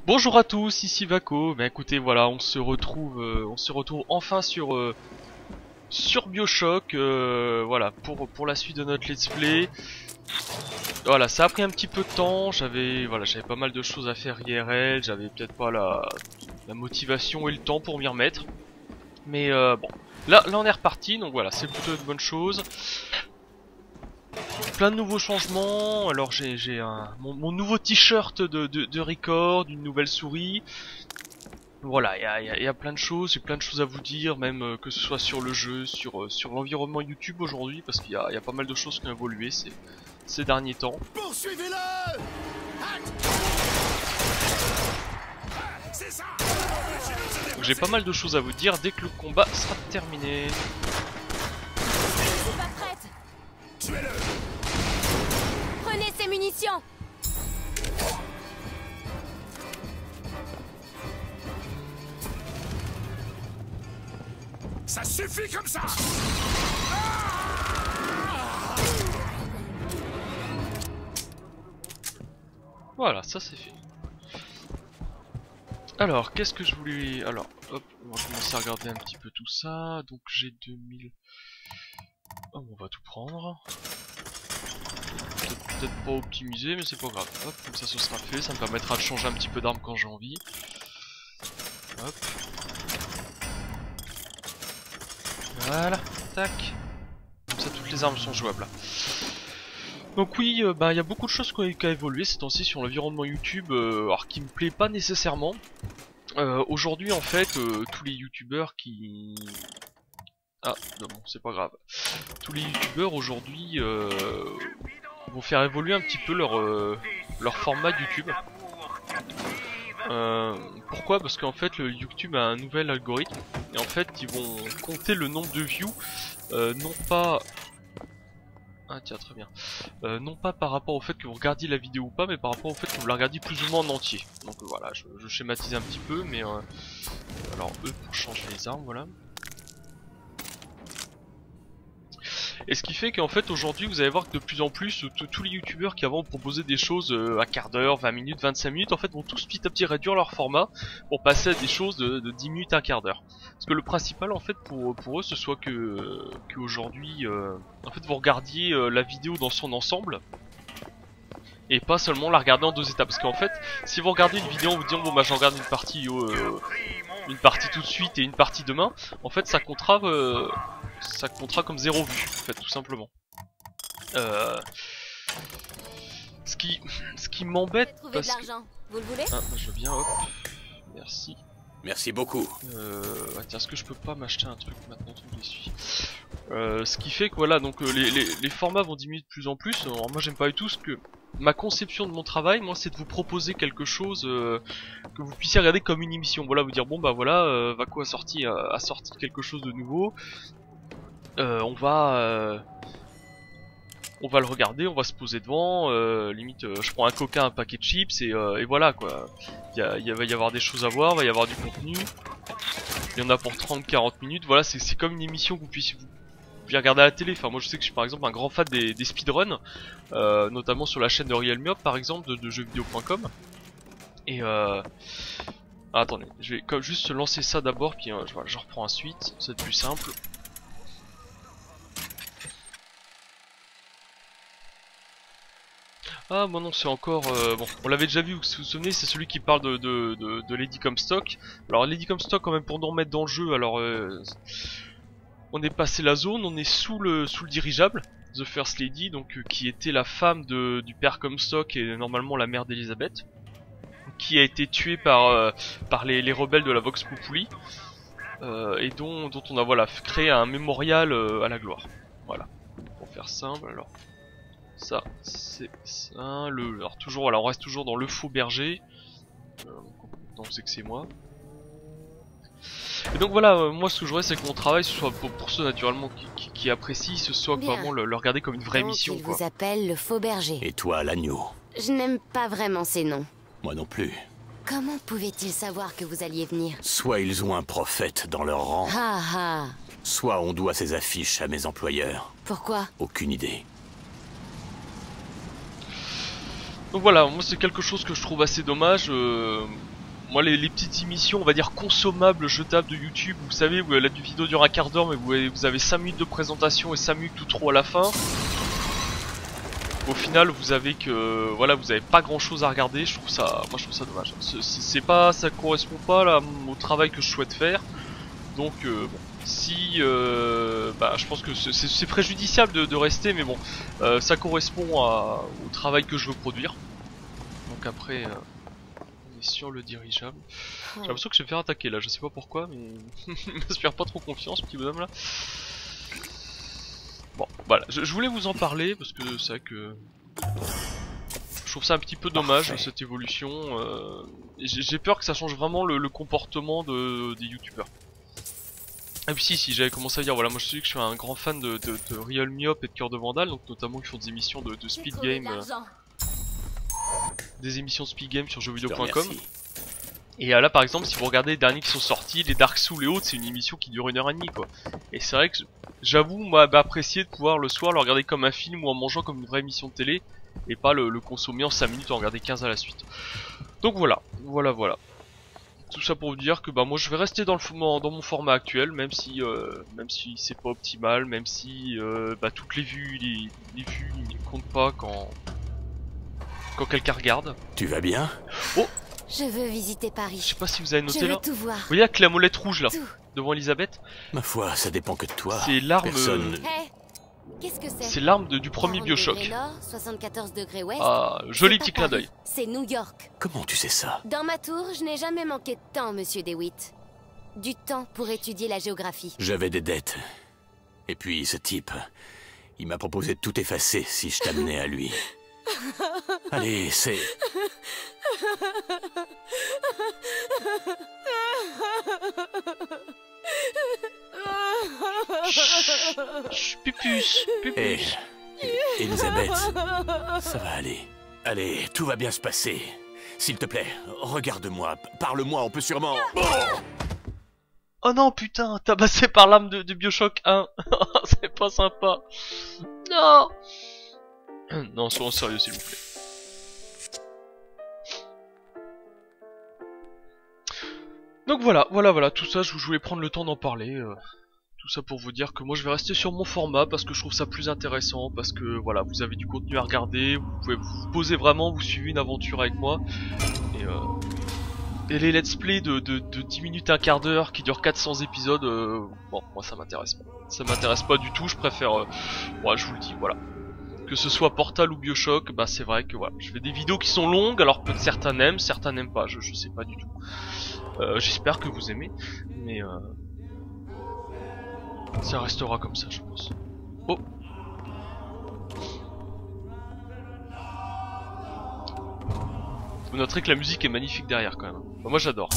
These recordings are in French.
Bonjour à tous, ici Vaco. Ben écoutez, voilà, on se retrouve enfin sur BioShock, voilà, pour la suite de notre let's play. Voilà, ça a pris un petit peu de temps. J'avais pas mal de choses à faire IRL. J'avais peut-être pas la motivation et le temps pour m'y remettre. Mais bon, là on est reparti, donc voilà, c'est plutôt une bonne chose. Plein de nouveaux changements. Alors j'ai mon nouveau t-shirt de record, une nouvelle souris. Voilà, il y a plein de choses, j'ai plein de choses à vous dire, même que ce soit sur le jeu, sur l'environnement YouTube aujourd'hui, parce qu'il y a pas mal de choses qui ont évolué ces derniers temps. Poursuivez-le! C'est ça! Donc j'ai pas mal de choses à vous dire dès que le combat sera terminé. Je suis pas prête. Tuez-le! Prenez ces munitions. Ça suffit comme ça! Voilà, ça c'est fait. Alors, qu'est-ce que je voulais... Alors, hop, on va commencer à regarder un petit peu tout ça. Donc j'ai 2000... Oh, on va tout prendre. Peut-être pas optimisé, mais c'est pas grave. Hop, comme ça ce sera fait, ça me permettra de changer un petit peu d'armes quand j'ai envie. Hop. Voilà, tac. Comme ça toutes les armes sont jouables là. Donc oui, il y a beaucoup de choses qui ont évolué ces temps-ci sur l'environnement YouTube, alors qui me plaît pas nécessairement. Aujourd'hui en fait, tous les youtubeurs qui... Ah, non, bon, c'est pas grave. Tous les youtubeurs aujourd'hui vont faire évoluer un petit peu leur format YouTube. Pourquoi? Parce qu'en fait le YouTube a un nouvel algorithme et en fait ils vont compter le nombre de views non pas... Ah tiens, très bien. Non pas par rapport au fait que vous regardiez la vidéo ou pas, mais par rapport au fait que vous la regardiez plus ou moins en entier. Donc voilà, je schématise un petit peu, mais alors eux pour changer les armes, voilà. Et ce qui fait qu'en fait aujourd'hui vous allez voir que de plus en plus tous les youtubeurs qui avant proposaient des choses à quart d'heure, 20 minutes, 25 minutes en fait vont tous petit à petit réduire leur format pour passer à des choses de 10 minutes à un quart d'heure. Parce que le principal en fait pour eux ce soit que aujourd'hui en fait vous regardiez la vidéo dans son ensemble et pas seulement la regarder en deux étapes. Parce qu'en fait si vous regardez une vidéo en vous disant bon bah j'en regarde une partie tout de suite et une partie demain, en fait ça comptera comme 0 vue, en fait, tout simplement. Ce qui m'embête Trouver de parce que... l'argent. Vous le voulez? Ah, bah, je veux bien, hop. Merci. Merci beaucoup. Ah, tiens, est-ce que je peux pas m'acheter un truc maintenant tout de suite. Ce qui fait que voilà, donc les formats vont diminuer de plus en plus. Alors moi j'aime pas du tout ce que... Ma conception de mon travail, moi, c'est de vous proposer quelque chose que vous puissiez regarder comme une émission. Voilà, vous dire bon bah voilà, Vaco a sorti quelque chose de nouveau. On va le regarder, on va se poser devant, limite je prends un coca, un paquet de chips et voilà quoi. Il va y avoir des choses à voir, il va y avoir du contenu. Il y en a pour 30-40 minutes, voilà, c'est comme une émission que vous puissiez regarder à la télé. Enfin moi je sais que je suis par exemple un grand fan des speedruns, notamment sur la chaîne de Real Me Up par exemple de jeuxvideo.com. Et attendez, je vais juste lancer ça d'abord puis voilà, je reprends ensuite, c'est plus simple. Ah bon non c'est encore... bon, on l'avait déjà vu, vous vous souvenez, c'est celui qui parle de Lady Comstock. Alors Lady Comstock quand même pour nous remettre dans le jeu, alors on est passé la zone, on est sous le dirigeable, The First Lady, donc qui était la femme du père Comstock et normalement la mère d'Elizabeth, qui a été tuée par les rebelles de la Vox Populi, et dont on a voilà créé un mémorial à la gloire. Voilà, pour faire simple alors. Ça, c'est ça, alors toujours, voilà, on reste toujours dans le faux berger. Donc c'est que c'est moi. Et donc voilà, moi ce que je voudrais c'est que mon travail, ce soit pour ceux naturellement qui apprécient, ce soit Bien. vraiment le regarder comme une vraie Donc, mission il quoi. vous appelle le faux berger. Et toi, l'agneau? Je n'aime pas vraiment ces noms. Moi non plus. Comment pouvait-il savoir que vous alliez venir? Soit ils ont un prophète dans leur rang, Ah ah. soit on doit ces affiches à mes employeurs. Pourquoi? Aucune idée. Donc voilà, moi c'est quelque chose que je trouve assez dommage. moi les petites émissions, on va dire consommables, jetables de YouTube, vous savez, où la vidéo dure un quart d'heure, mais vous avez 5 minutes de présentation et 5 minutes tout trop à la fin. Au final, vous avez que, voilà, vous avez pas grand chose à regarder. Je trouve ça dommage. C'est pas, ça correspond pas là au travail que je souhaite faire. Donc, bon, si, bah, je pense que c'est préjudiciable de rester, mais bon, ça correspond au travail que je veux produire. Donc après, on est sur le dirigeable. J'ai l'impression que je vais me faire attaquer là. Je sais pas pourquoi, mais il m'inspire pas trop confiance, petit bonhomme là. Bon, voilà, je voulais vous en parler parce que c'est vrai que je trouve ça un petit peu dommage cette évolution. J'ai peur que ça change vraiment le comportement des youtubeurs. Et puis si j'avais commencé à dire, voilà, moi je sais que je suis un grand fan de Real Myop et de Cœur de Vandal, donc notamment qui font des émissions de speed game, des émissions de speed game sur jeuxvideo.com. Et là par exemple, si vous regardez les derniers qui sont sortis, les Dark Souls et autres, c'est une émission qui dure 1h30 quoi. Et c'est vrai que j'avoue moi apprécier de pouvoir le soir le regarder comme un film ou en mangeant comme une vraie émission de télé et pas le consommer en 5 minutes et en regarder 15 à la suite. Donc voilà. Tout ça pour vous dire que bah moi je vais rester dans mon format actuel, même si c'est pas optimal, même si bah toutes les vues les vues ne comptent pas quand quelqu'un regarde. Tu vas bien? Oh, je veux visiter je Paris. sais pas si vous avez noté là. Tout voir. Vous voyez avec la molette rouge là, Tout. devant Elisabeth. Ma foi, ça dépend que de toi. C'est l'arme. Personne... Hey, qu'est-ce que c'est? C'est l'arme du premier 40 Bioshock. degrés nord, 74 degrés ouest. Ah, joli C'est pas petit clin Paris, d'œil. C'est New York. Comment tu sais ça? Dans ma tour, je n'ai jamais manqué de temps, monsieur DeWitt. Du temps pour étudier la géographie. J'avais des dettes. Et puis ce type, il m'a proposé de tout effacer si je t'amenais à lui. Allez, c'est... Chut, pupus, Hé, pupus. Elisabeth, ça va aller. Allez, tout va bien se passer. S'il te plaît, regarde-moi, parle-moi, on peut sûrement... Oh non putain, tabassé par l'arme de Bioshock 1. C'est pas sympa. Non. Non, soyons sérieux s'il vous plaît. Donc voilà, tout ça, je voulais prendre le temps d'en parler. Tout ça pour vous dire que moi je vais rester sur mon format parce que je trouve ça plus intéressant, parce que voilà, vous avez du contenu à regarder, vous pouvez vous poser vraiment, vous suivez une aventure avec moi. Et les let's play de 10 minutes, un quart d'heure qui durent 400 épisodes, bon, moi ça m'intéresse pas. Ça m'intéresse pas du tout, je préfère, ouais, je vous le dis, voilà. Que ce soit Portal ou Bioshock, bah c'est vrai que voilà, je fais des vidéos qui sont longues, alors peut-être certains aiment, certains n'aiment pas, je sais pas du tout. J'espère que vous aimez, mais ça restera comme ça, je pense. Oh. Vous noterez que la musique est magnifique derrière quand même. Enfin, moi j'adore.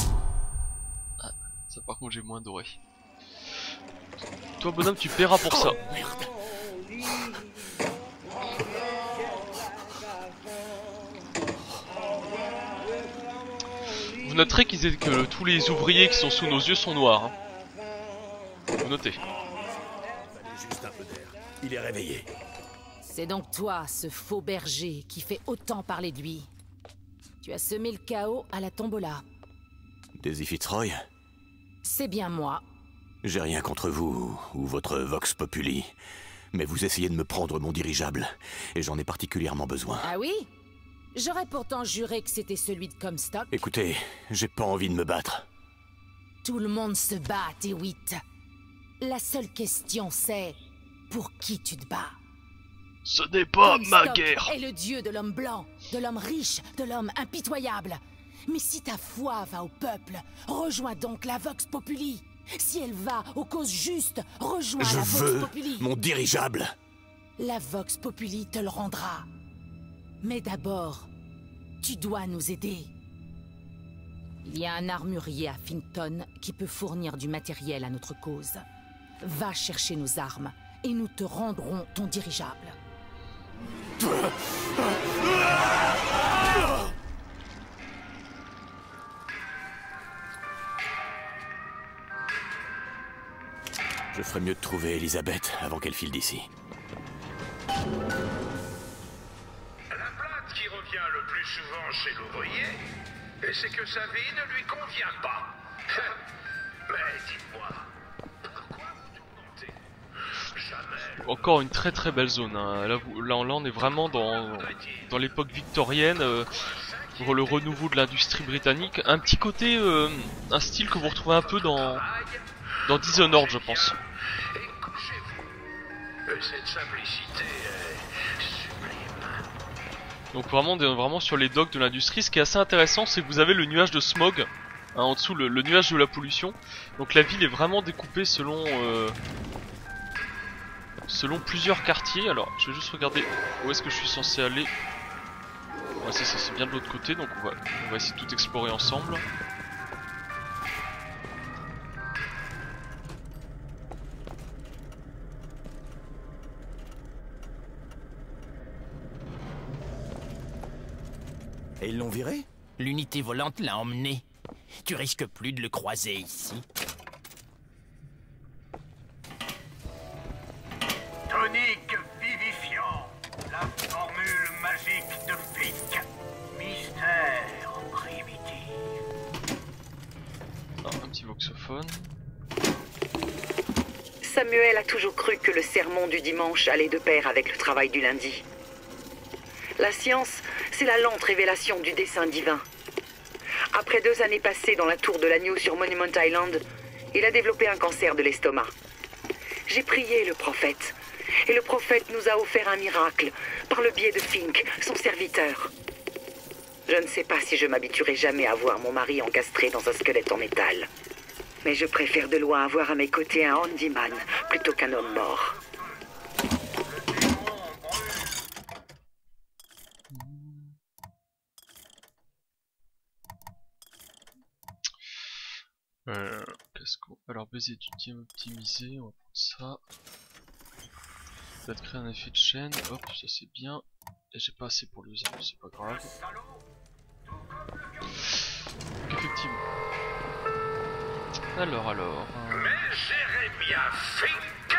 Ah, ça par contre j'ai moins doré. Toi bonhomme tu paieras pour ça. Vous noterez que tous les ouvriers qui sont sous nos yeux sont noirs. Hein. Vous notez. Juste un peu d'air. Il est réveillé. C'est donc toi, ce faux berger, qui fait autant parler de lui. Tu as semé le chaos à la tombola. Daisy Fitzroy? C'est bien moi. J'ai rien contre vous, ou votre Vox Populi. Mais vous essayez de me prendre mon dirigeable, et j'en ai particulièrement besoin. Ah oui? J'aurais pourtant juré que c'était celui de Comstock. Écoutez, j'ai pas envie de me battre. Tout le monde se bat, DeWitt. La seule question c'est... pour qui tu te bats? Ce n'est pas ma Comstock guerre. est le dieu de l'homme blanc, de l'homme riche, de l'homme impitoyable. Mais si ta foi va au peuple, rejoins donc la Vox Populi. Si elle va aux causes justes, rejoins Je la Vox veux Populi. mon dirigeable. La Vox Populi te le rendra. Mais d'abord, tu dois nous aider. Il y a un armurier à Finton qui peut fournir du matériel à notre cause. Va chercher nos armes et nous te rendrons ton dirigeable. Je ferais mieux de trouver Elisabeth avant qu'elle file d'ici. La plainte qui revient le plus souvent chez l'ouvrier, Et c'est que sa vie ne lui convient pas. Mais dites-moi, pourquoi vous tourmentez? Jamais. Encore une très belle zone. Hein. Là, là, on est vraiment dans l'époque victorienne. Pour le renouveau de l'industrie britannique. Un petit côté, un style que vous retrouvez un peu dans Dishonored, je pense. Et couchez-vous. Cette simplicité est sublime. Donc vraiment sur les docks de l'industrie. Ce qui est assez intéressant, c'est que vous avez le nuage de smog. Hein, en dessous, le nuage de la pollution. Donc la ville est vraiment découpée selon plusieurs quartiers. Alors, je vais juste regarder où est-ce que je suis censé aller. Ouais, c'est ça, c'est bien de l'autre côté, donc on va essayer de tout explorer ensemble. Et ils l'ont viré? L'unité volante l'a emmené. Tu risques plus de le croiser ici. Tonique vivifiant. La formule magique de Fink. Mystère primitif. Ah, un petit voxophone. Samuel a toujours cru que le sermon du dimanche allait de pair avec le travail du lundi. La science, c'est la lente révélation du dessein divin. Après 2 années passées dans la tour de l'agneau sur Monument Island, il a développé un cancer de l'estomac. J'ai prié le prophète, et le prophète nous a offert un miracle par le biais de Fink, son serviteur. Je ne sais pas si je m'habituerai jamais à voir mon mari encastré dans un squelette en métal. Mais je préfère de loin avoir à mes côtés un handyman plutôt qu'un homme mort. Qu'est-ce qu'on... Alors baiser du game optimisé, on va prendre ça. Peut-être créer un effet de chaîne, hop, ça c'est bien. Et j'ai pas assez pour l'user, c'est pas grave. Donc effectivement. Alors... Mais Jérémia Fink a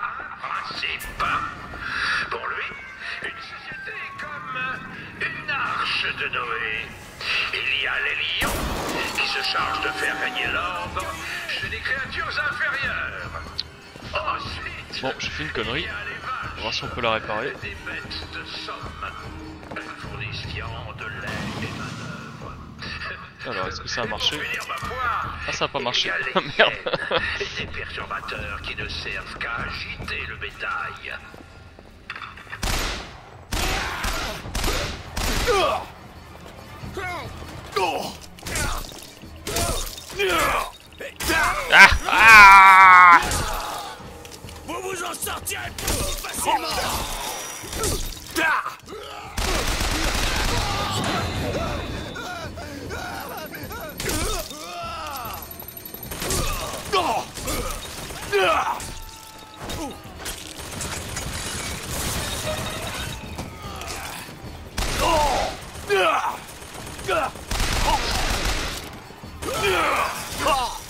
un principe. Pour lui, une société est comme une arche de Noé. Il y a les lions qui se chargent de faire régner l'ordre chez des créatures inférieures. Ensuite, bon, j'ai fait une connerie. On va voir si on peut la réparer. des bêtes de somme. Elles fournissent viande, lait et manœuvres. Alors, est-ce que ça a marché? Pour finir ma poire, Ah, ça a pas marché. il y a les Merde. hyènes, des perturbateurs qui ne servent qu'à agiter le bétail. Vous vous en sortirez plus facilement.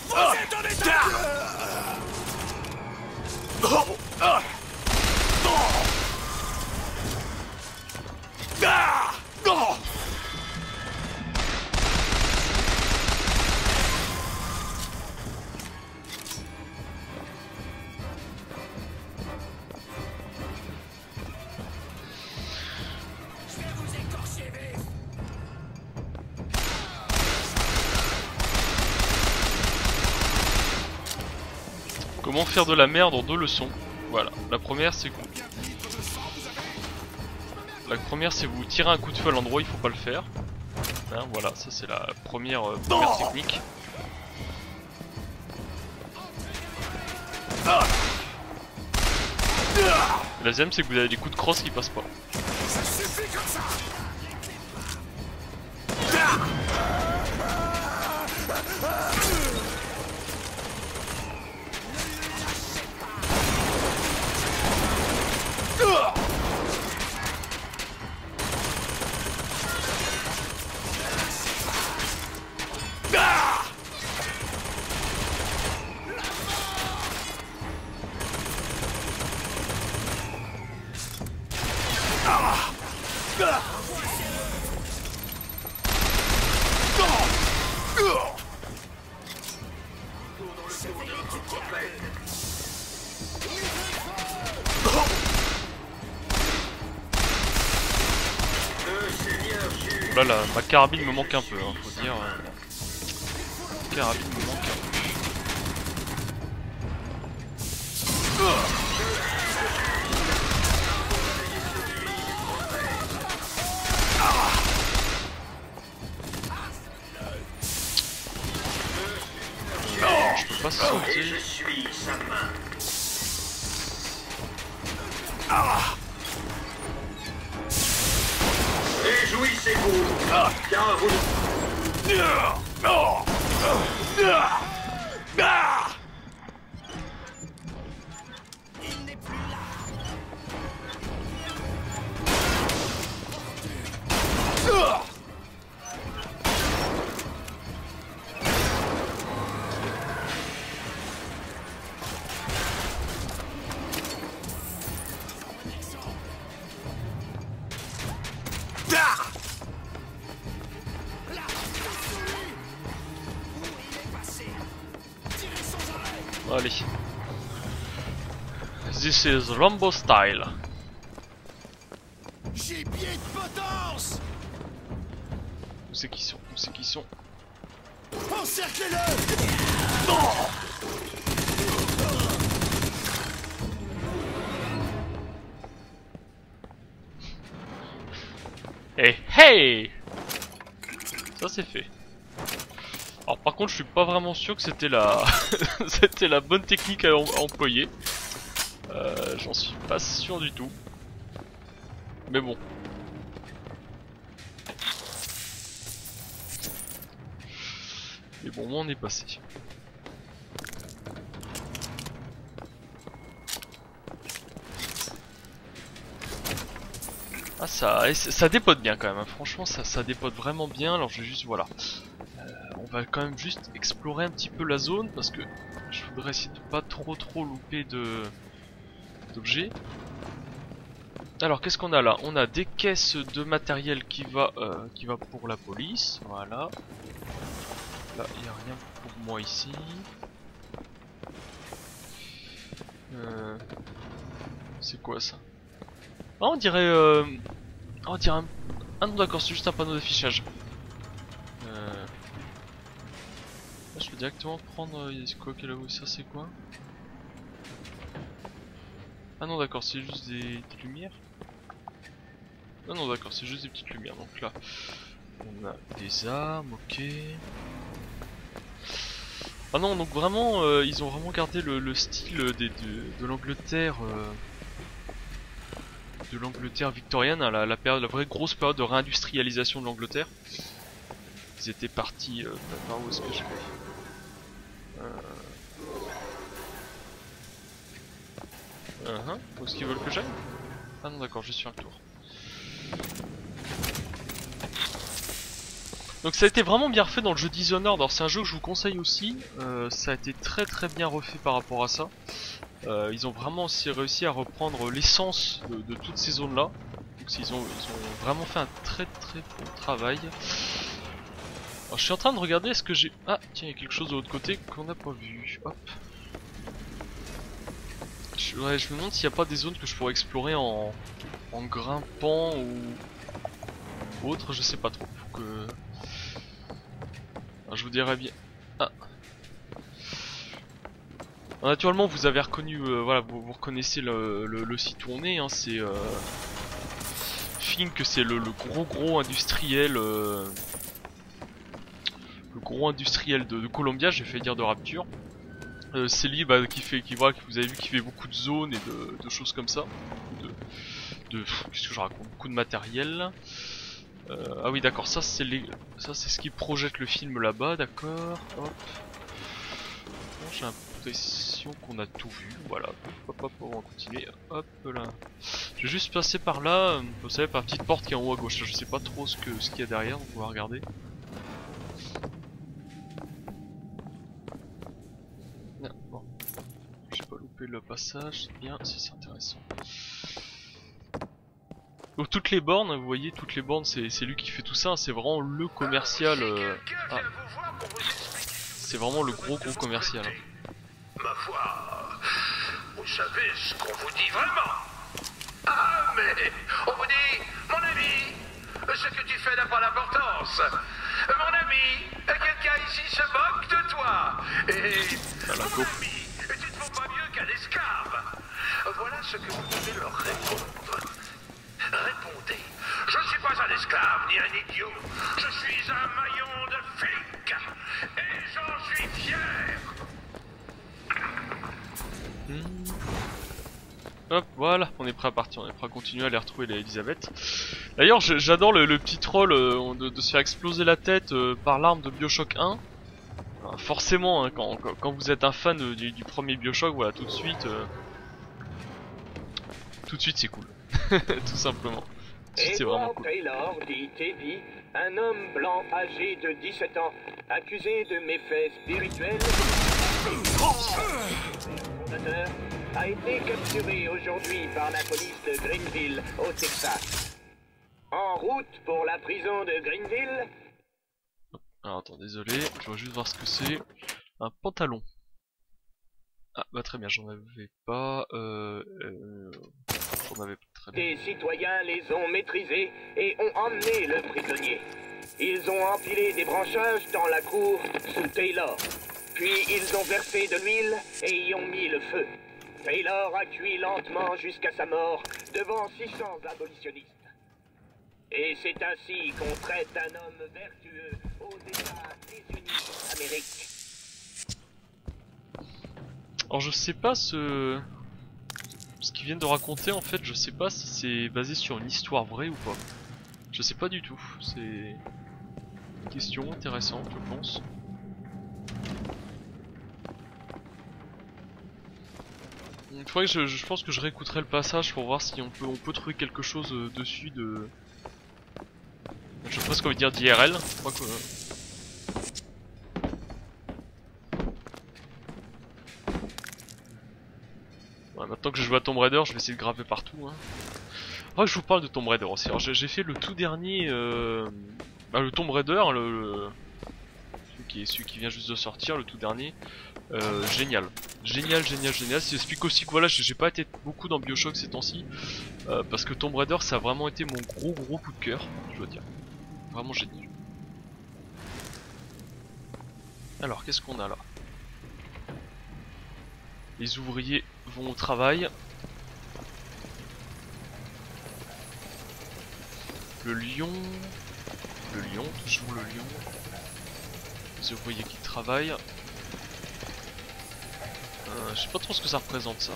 Vous êtes en état. Je vais vous écorcher vif. Comment faire de la merde en 2 leçons. Voilà, la première c'est que... vous tirez un coup de feu à l'endroit où il faut pas le faire. Hein, voilà, ça c'est la première technique. La deuxième c'est que vous avez des coups de crosse qui passent pas. Ça suffit comme ça. Là, ma carabine me manque un peu, hein, faut dire. Ma carabine me manque un peu. Je peux pas sauter. Je suis sa main. Réjouissez-vous, car vous... Allez. This is Rambo style. Gibier de potence! Où c'est qu'ils sont? Où c'est qu'ils sont? Encerclez-le! Hey hey! Ça c'est fait. Alors par contre je suis pas vraiment sûr que c'était la c'était la bonne technique à employer. J'en suis pas sûr du tout. Mais bon. Mais bon, moi on est passé. Ah ça dépote bien quand même, hein. Franchement ça dépote vraiment bien. Alors je vais juste, voilà. On va quand même juste explorer un petit peu la zone parce que je voudrais essayer de pas trop louper d'objets. Alors qu'est-ce qu'on a là? On a des caisses de matériel qui va pour la police, voilà. Là il n'y a rien pour moi ici. C'est quoi ça? Oh, on dirait un... Ah non d'accord, c'est juste un panneau d'affichage. Là, je peux directement prendre... quoi, ça c'est quoi? Ah non d'accord, c'est juste des lumières. Ah non d'accord, c'est juste des petites lumières. Donc là, on a des armes, ok. Ah non, donc vraiment, ils ont vraiment gardé le style de l'Angleterre... de l'Angleterre victorienne, hein, la vraie grosse période de réindustrialisation de l'Angleterre. Ils étaient partis... par où est-ce que je vais? Où est-ce qu'ils veulent que j'aille? Ah non d'accord, je suis un tour. Donc ça a été vraiment bien refait dans le jeu Dishonored. Alors c'est un jeu que je vous conseille aussi. Ça a été très bien refait par rapport à ça. Ils ont vraiment aussi réussi à reprendre l'essence de toutes ces zones là. Donc ils ont vraiment fait un très bon travail. Alors je suis en train de regarder, est-ce que j'ai... Ah tiens, il y a quelque chose de l'autre côté qu'on n'a pas vu. Hop. Je me demande s'il n'y a pas des zones que je pourrais explorer en grimpant ou autre, je sais pas trop. Faut que... Alors, je vous dirais bien... Ah. Alors, naturellement vous avez reconnu, voilà, vous reconnaissez le site où on est, hein, c'est... Fink, c'est le gros industriel... le gros industriel de Columbia, j'ai fait dire de Rapture. C'est lui qui vous avez vu qui fait beaucoup de zones et de choses comme ça. Qu'est-ce que je raconte? Beaucoup de matériel. Ah oui d'accord, ça c'est ce qui projette le film là-bas, d'accord. Hop. J'ai l'impression qu'on a tout vu, voilà. Hop, on va continuer. Hop là. Je vais juste passer par là, vous savez, par la petite porte qui est en haut à gauche. Je sais pas trop ce qu'il y a derrière, donc on va regarder. Non, bon. J'ai pas loupé le passage, c'est bien, c'est intéressant. Donc toutes les bornes, vous voyez, toutes les bornes, c'est lui qui fait tout ça, c'est vraiment le commercial. Ah. C'est vraiment le gros commercial. Ma foi, vous savez ce qu'on vous dit vraiment. Ah, mais on vous dit, mon ami, ce que tu fais n'a pas d'importance. Mon ami, quelqu'un ici se moque de toi. Et mon ami, tu ne vaux pas mieux qu'un esclave. Voilà ce que vous devez leur répondre. Répondez. Je ne suis pas un esclave ni un idiot. Je suis un maillon de flic. Et j'en suis fier. Hop, voilà, on est prêt à partir, on est prêt à continuer à aller retrouver Elisabeth. D'ailleurs, j'adore le petit troll de se faire exploser la tête par l'arme de Bioshock 1. Alors, forcément, hein, quand vous êtes un fan du premier Bioshock, voilà, tout de suite c'est cool. Tout simplement. C'est vraiment cool. Taylor, dit Teddy, un homme blanc âgé de 17 ans, accusé de méfaits spirituels, fondateur, a été capturé aujourd'hui par la police de Greenville, au Texas. En route pour la prison de Greenville. Alors attends, désolé, je vais juste voir ce que c'est. Un pantalon. Ah bah très bien, j'en avais pas. J'en avais pas, très bien. Des citoyens les ont maîtrisés et ont emmené le prisonnier. Ils ont empilé des branchages dans la cour sous Taylor. Puis ils ont versé de l'huile et y ont mis le feu. Taylor a cuit lentement jusqu'à sa mort devant 600 abolitionnistes. Et c'est ainsi qu'on traite un homme vertueux aux États-Unis d'Amérique. Alors je sais pas ce qu'ils viennent de raconter en fait, je sais pas si c'est basé sur une histoire vraie ou pas. Je sais pas du tout, c'est une question intéressante je pense. Il faudrait que je pense que je réécouterai le passage pour voir si on peut trouver quelque chose dessus de... Je sais pas ce qu'on veut dire d'IRL, je crois que... Ouais, maintenant que je joue à Tomb Raider, je vais essayer de graver partout. Hein. Oh, je vous parle de Tomb Raider aussi. Alors j'ai fait le tout dernier... Bah, le Tomb Raider, celui qui vient juste de sortir, le tout dernier. Génial. Génial. Ça explique aussi que voilà, j'ai pas été beaucoup dans Bioshock ces temps-ci. Parce que Tomb Raider, ça a vraiment été mon gros coup de cœur, je dois dire. Vraiment génial. Alors, qu'est-ce qu'on a là? Les ouvriers vont au travail. Le lion, toujours le lion. Les ouvriers qui travaillent. Je sais pas trop ce que ça représente ça.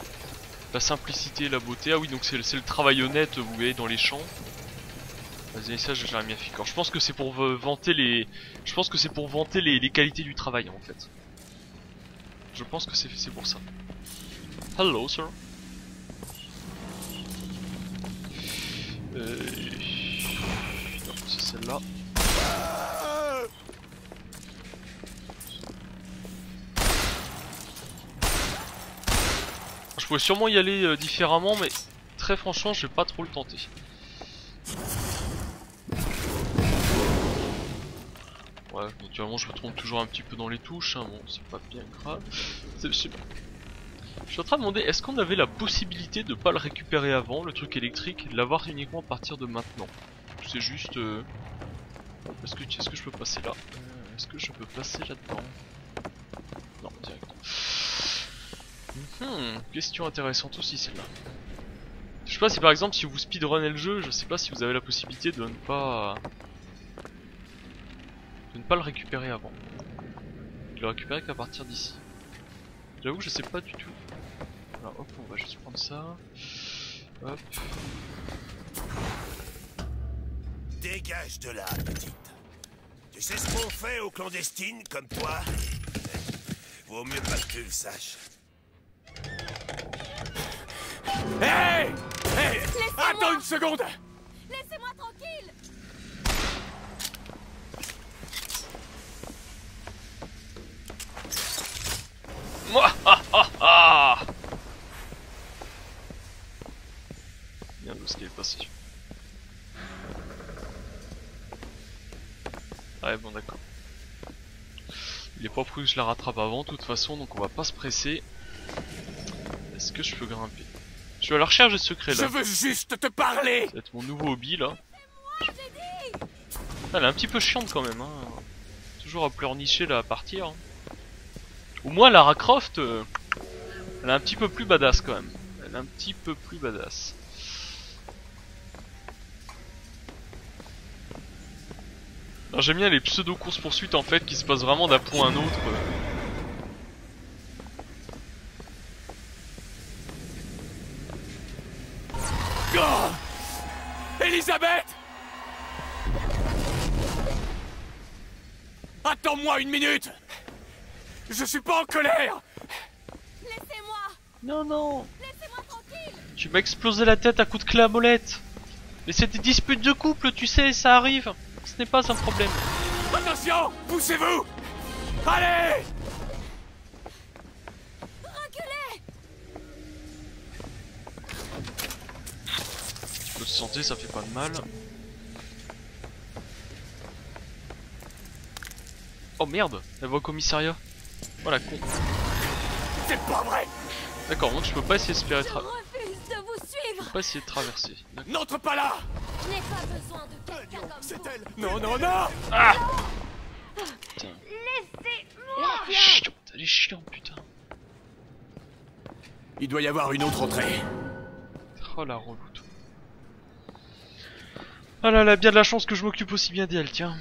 La simplicité, la beauté. Ah oui, donc c'est le travail honnête, vous voyez, dans les champs. Vas-y, ça j'ai rien bien fait. Je pense que c'est pour vanter les. Je pense que c'est pour vanter les qualités du travail en fait. Je pense que c'est pour ça. Hello, sir. Non, c'est celle-là. Je pouvais sûrement y aller différemment, mais très franchement, je vais pas trop le tenter. Ouais, naturellement, je me trompe toujours un petit peu dans les touches. Hein. Bon, c'est pas bien grave. Je suis en train de demander, est-ce qu'on avait la possibilité de pas le récupérer avant, le truc électrique, et de l'avoir uniquement à partir de maintenant? C'est juste... Est-ce que je peux passer là? Est-ce que je peux passer là-dedans? Non, direct. Question intéressante aussi celle-là. Je sais pas si par exemple, si vous speedrunnez le jeu, je sais pas si vous avez la possibilité de ne pas le récupérer avant. De le récupérer qu'à partir d'ici. J'avoue que je sais pas du tout. Alors hop, on va juste prendre ça. Hop. Dégage de là, petite. Tu sais ce qu'on fait aux clandestines comme toi? Vaut mieux pas que tu le saches. Hey! Hey! Attends une seconde! Laissez-moi tranquille! Bien où ce qui est passé. Il est pas prévu que je la rattrape avant, de toute façon, donc on va pas se presser. Est-ce que je peux grimper? Je suis à la recherche des secrets là. Je veux juste te parler. Ça va être mon nouveau hobby là. Elle est un petit peu chiante quand même, hein. Toujours à pleurnicher là à partir. Hein. Au moins Lara Croft, elle est un petit peu plus badass quand même. Elle est un petit peu plus badass. J'aime bien les pseudo courses poursuites en fait qui se passent vraiment d'un point à un autre. Oh, Elisabeth! Attends-moi une minute! Je suis pas en colère! Laissez-moi! Non, non! Laissez-moi tranquille! Tu m'as explosé la tête à coups de clé à molette! Mais c'est des disputes de couple, tu sais, ça arrive! Ce n'est pas un problème. Attention! Poussez-vous! Allez! Reculez! Tu peux te sentir, ça fait pas de mal. Oh merde, elle va au commissariat. Voilà, con. C'est pas vrai! D'accord, donc je peux pas essayer de espérer Je refuse de vous Je suivre! peux pas essayer de traverser. N'entre pas là! Je n'ai pas besoin de quelqu'un comme C'est vous! elle! Non, non, non! Ah putain. Laissez-moi! Chiant, elle est chiante, putain. Il doit y avoir une autre entrée. Oh la reloute. Ah là là, bien de la chance que je m'occupe aussi bien d'elle, tiens.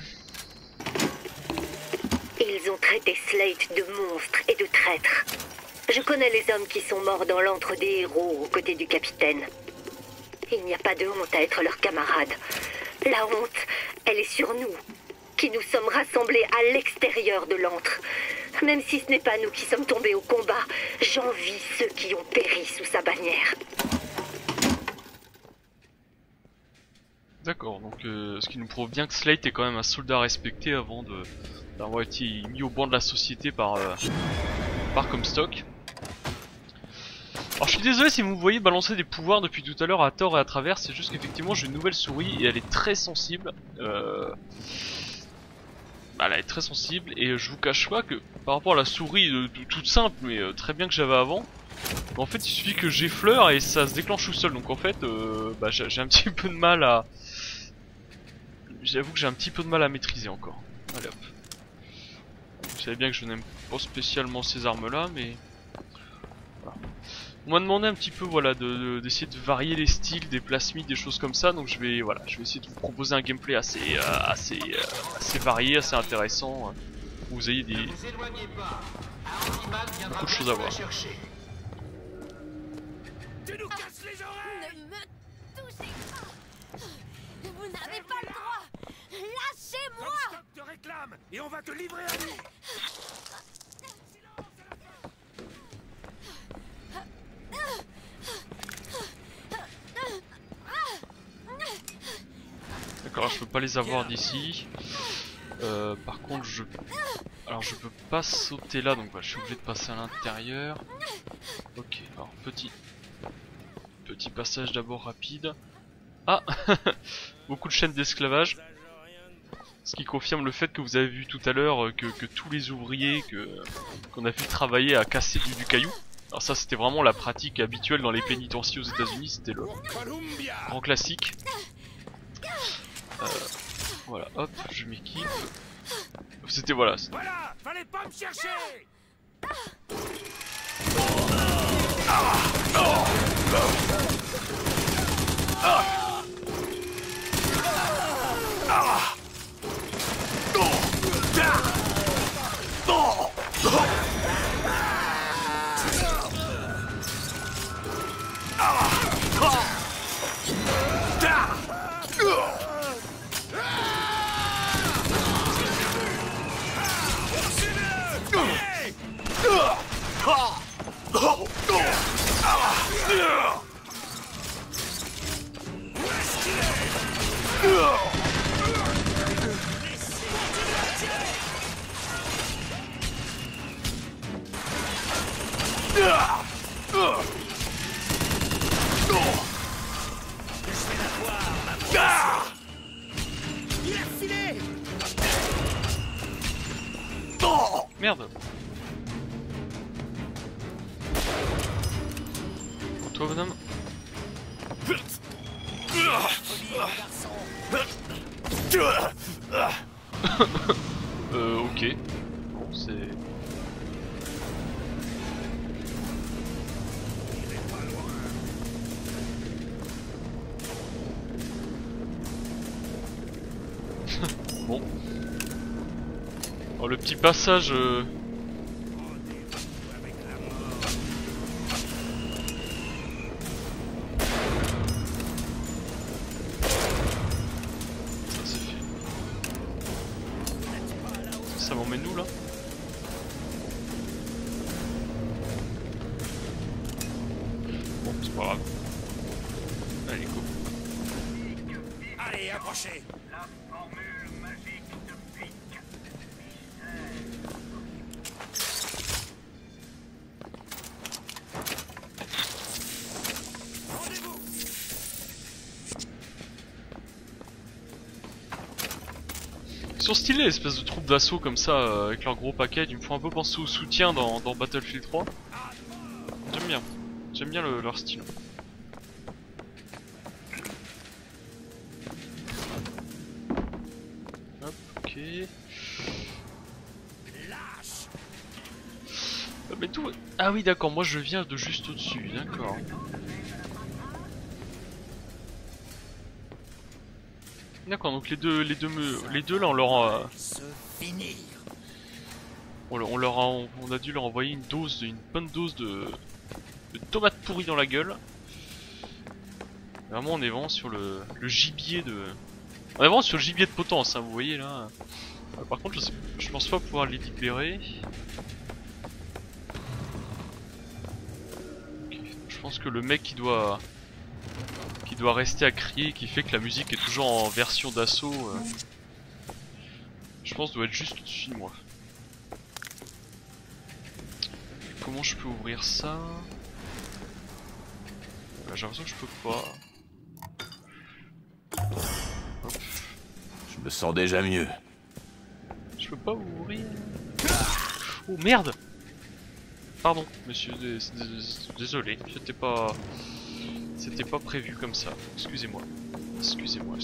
Ils ont traité Slate de monstre et de traître. Je connais les hommes qui sont morts dans l'antre des héros aux côtés du capitaine. Il n'y a pas de honte à être leur camarade. La honte, elle est sur nous, qui nous sommes rassemblés à l'extérieur de l'antre. Même si ce n'est pas nous qui sommes tombés au combat, j'envie ceux qui ont péri sous sa bannière. D'accord, donc ce qui nous prouve bien que Slate est quand même un soldat respecté avant d'avoir été mis au banc de la société par Comstock. Alors je suis désolé si vous me voyez balancer des pouvoirs depuis tout à l'heure à tort et à travers, c'est juste qu'effectivement j'ai une nouvelle souris et elle est très sensible. Elle est très sensible et je vous cache pas que par rapport à la souris toute simple mais très bien que j'avais avant, en fait il suffit que j'effleure et ça se déclenche tout seul, donc en fait j'ai un petit peu de mal à... J'avoue que j'ai un petit peu de mal à maîtriser encore. Allez hop. Vous savez bien que je n'aime pas spécialement ces armes là mais... Voilà. On m'a demandé un petit peu voilà d'essayer de varier les styles, des plasmides, des choses comme ça, donc je vais essayer de vous proposer un gameplay assez varié, assez intéressant, où vous ayez beaucoup de choses à voir. Tu nous casses les oreilles! Ne me touchez pas! Vous n'avez pas le droit! Lâchez-moi! Comstock te réclame et on va te livrer à lui! D'accord, je peux pas les avoir d'ici. Par contre je peux pas sauter là, donc voilà, je suis obligé de passer à l'intérieur. Ok, alors petit passage d'abord rapide. Ah beaucoup de chaînes d'esclavage. Ce qui confirme le fait que vous avez vu tout à l'heure que tous les ouvriers qu'on a vu travailler à casser du caillou. Alors ça c'était vraiment la pratique habituelle dans les pénitenciers aux États-Unis, c'était le grand classique. Voilà, hop, je m'équipe. C'était voilà. Voilà, fallait pas me chercher! Il a filé! Merde. Toi, bonhomme. Ok. Bon, c'est... Bon. Oh, le petit passage... Ça m'emmène où là? Bon, c'est pas grave. Allez, go. Allez, approchez. La formule magique de Pic. Rendez-vous. Ils sont stylés, espèce de troupes d'assaut comme ça, avec leur gros paquet. Ils me font un peu penser au soutien dans Battlefield 3. J'aime bien leur style. Hop, ok. Mais tout... Ah oui d'accord, moi je viens de juste au-dessus, d'accord. D'accord, donc les deux là on leur a... on a dû leur envoyer une bonne dose de tomates pourries dans la gueule. Vraiment on est vraiment sur le gibier de... On est vraiment sur le gibier de potence, hein, vous voyez là. Par contre je pense pas pouvoir les libérer. Okay. Je pense que le mec qui doit rester à crier, qui fait que la musique est toujours en version d'assaut, je pense doit être juste au-dessus de moi. Comment je peux ouvrir ça? J'ai l'impression que je peux pas. Hop. Je me sens déjà mieux. Je peux pas ouvrir. Oh merde! Pardon, monsieur, désolé, c'était pas prévu comme ça. Excusez-moi. Excusez-moi.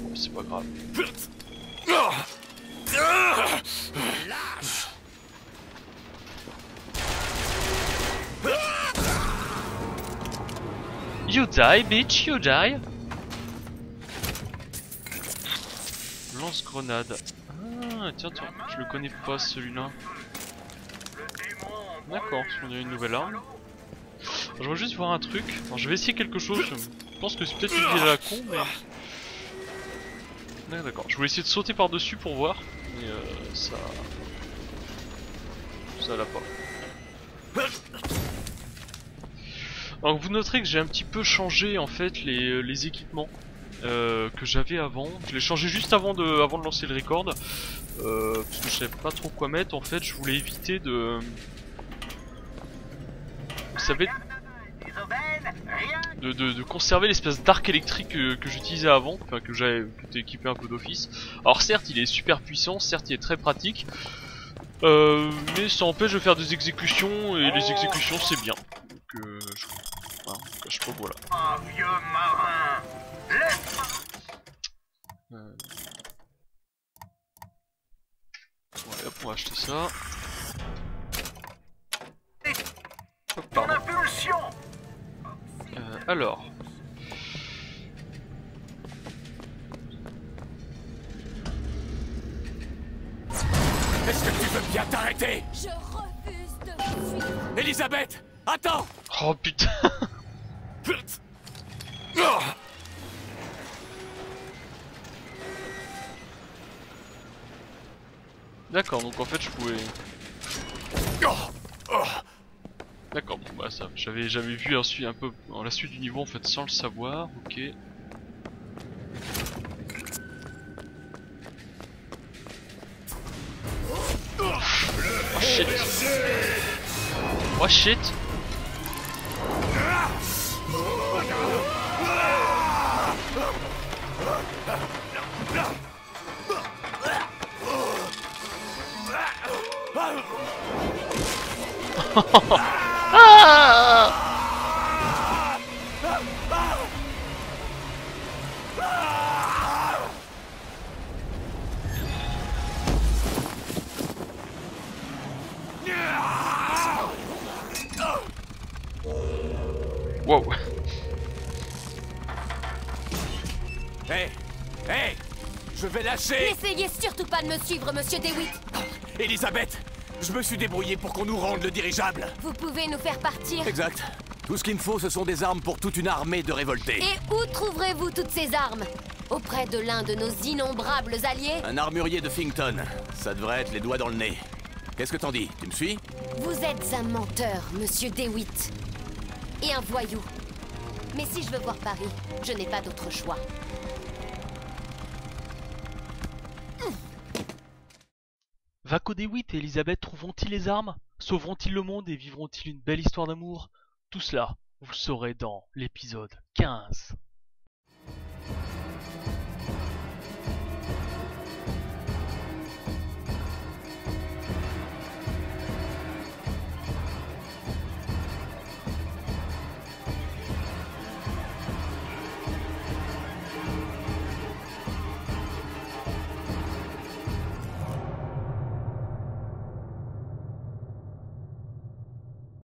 Bon, c'est pas grave. Lâche. You die, bitch, you die. Lance-grenade. Ah, tiens, je le connais pas celui-là. D'accord, on a une nouvelle arme. Je veux juste voir un truc. Alors, je vais essayer quelque chose. Je pense que c'est peut-être une idée à la con, mais... Ah, d'accord, je voulais essayer de sauter par-dessus pour voir. Mais ça l'a pas. Alors vous noterez que j'ai un petit peu changé en fait les équipements que j'avais avant. Je l'ai changé juste avant de lancer le record. Parce que je savais pas trop quoi mettre. En fait je voulais éviter de... Vous savez, de conserver l'espèce d'arc électrique que j'utilisais avant, enfin que était équipé un peu d'office. Alors certes il est super puissant, certes il est très pratique, mais ça empêche de faire des exécutions, et les exécutions c'est bien. Donc je sais pas, voilà. Un vieux marin. Ouais, hop, on va acheter ça. Hop, Ton pardon. impulsion. Alors. Est-ce que tu veux bien t'arrêter? Je refuse de vous suivre. Elisabeth, attends! Oh putain. D'accord, donc en fait je pouvais... D'accord, bon bah ça, j'avais vu un peu dans la suite du niveau en fait sans le savoir, ok. Oh shit. Oh shit. Wow. Hé, hé, je vais lâcher. N'essayez surtout pas de me suivre, monsieur DeWitt. Elisabeth, je me suis débrouillé pour qu'on nous rende le dirigeable. Vous pouvez nous faire partir. Exact. Tout ce qu'il me faut, ce sont des armes pour toute une armée de révoltés. Et où trouverez-vous toutes ces armes? Auprès de l'un de nos innombrables alliés? Un armurier de Finkton. Ça devrait être les doigts dans le nez. Qu'est-ce que t'en dis? Tu me suis? Vous êtes un menteur, monsieur DeWitt. Et un voyou. Mais si je veux voir Paris, je n'ai pas d'autre choix. Vako DeWitt et Elisabeth trouveront-ils les armes? Sauveront-ils le monde et vivront-ils une belle histoire d'amour? Tout cela, vous le saurez dans l'épisode 15.